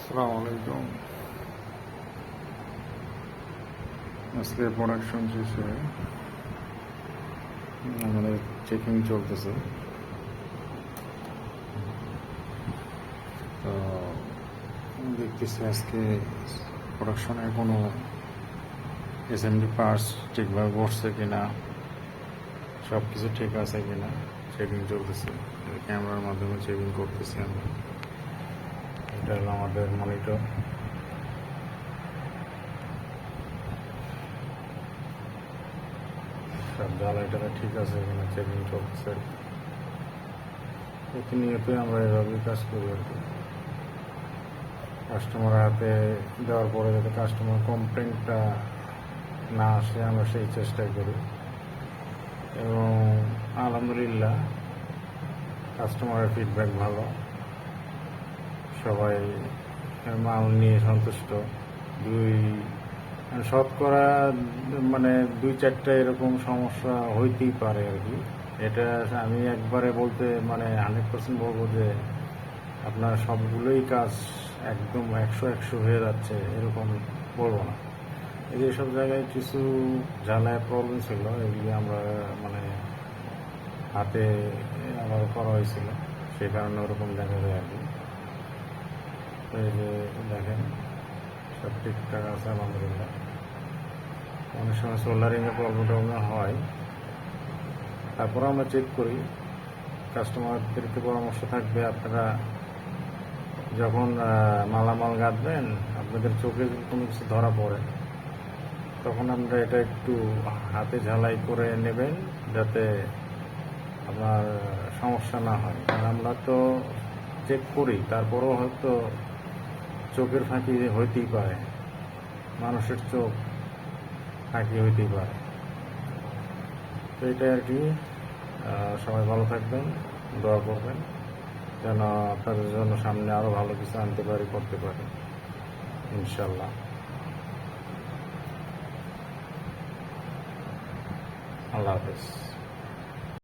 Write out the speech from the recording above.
আসসালামু আলাইকুম। আজকে প্রোডাকশন শেষে আমাদের চেকিং চলতেছে। তো দেখতেছি আজকে প্রোডাকশনে কোনো এসএমডি পার্টস ঠিকভাবে বসছে কিনা, সব কিছু ঠিক আছে কিনা চেকিং চলতেছে। ক্যামেরার মাধ্যমে চেকিং করতেছি আমরা। এটা হলো আমাদের মনিটর। সব জ্বালাইটা ঠিক আছে কিনা চেকিং চলতেছে। প্রতিনিয়তই আমরা এভাবেই কাজ করি আর কি। কাস্টমার হাতে দেওয়ার পরে যাতে কাস্টমার কমপ্লেনটা না আসে আমরা সেই চেষ্টাই করি, এবং আলহামদুলিল্লাহ কাস্টমারের ফিডব্যাক ভালো, সবাই মাল নিয়ে সন্তুষ্ট। শতকরা মানে 2-4টা এরকম সমস্যা হইতেই পারে আর কি। এটা আমি একবারে বলতে 100% বলবো যে আপনার সবগুলোই কাজ একদম 100 হয়ে যাচ্ছে এরকম বলবো না। এই যে সব জায়গায় কিছু জ্বালায় প্রবলেম ছিল, এগুলি আমরা হাতে আবার করা হয়েছিল, সেই কারণে ওরকম দেখা যায় আর কি। তো এই যে দেখেন সব ঠিকঠাক আছে আলহামদুলিল্লাহ। অনেক সময় সোল্ডারিংয়ের প্রবলেম হয়, তারপরে আমরা চেক করি। কাস্টমারদেরকে পরামর্শ থাকবে, আপনারা যখন মালামাল গাঁথবেন আপনাদের চোখে যদি কোনো কিছু ধরা পড়ে তখন আমরা এটা একটু হাতে ঝালাই করে নেবেন, যাতে আপনার সমস্যা না হয়। কারণ আমরা তো চেক করি, তারপরেও হয়তো চোখের ফাঁকি হইতেই পারে, মানুষের চোখ ফাঁকি হইতেই পারে। তো এটাই আর কি। সবাই ভালো থাকবেন, দোয়া করবেন যেন আপনাদের জন্য সামনে আরও ভালো কিছু আনতে পারি, করতে পারি ইনশাল্লাহ। আল্লাহ হাফেজ।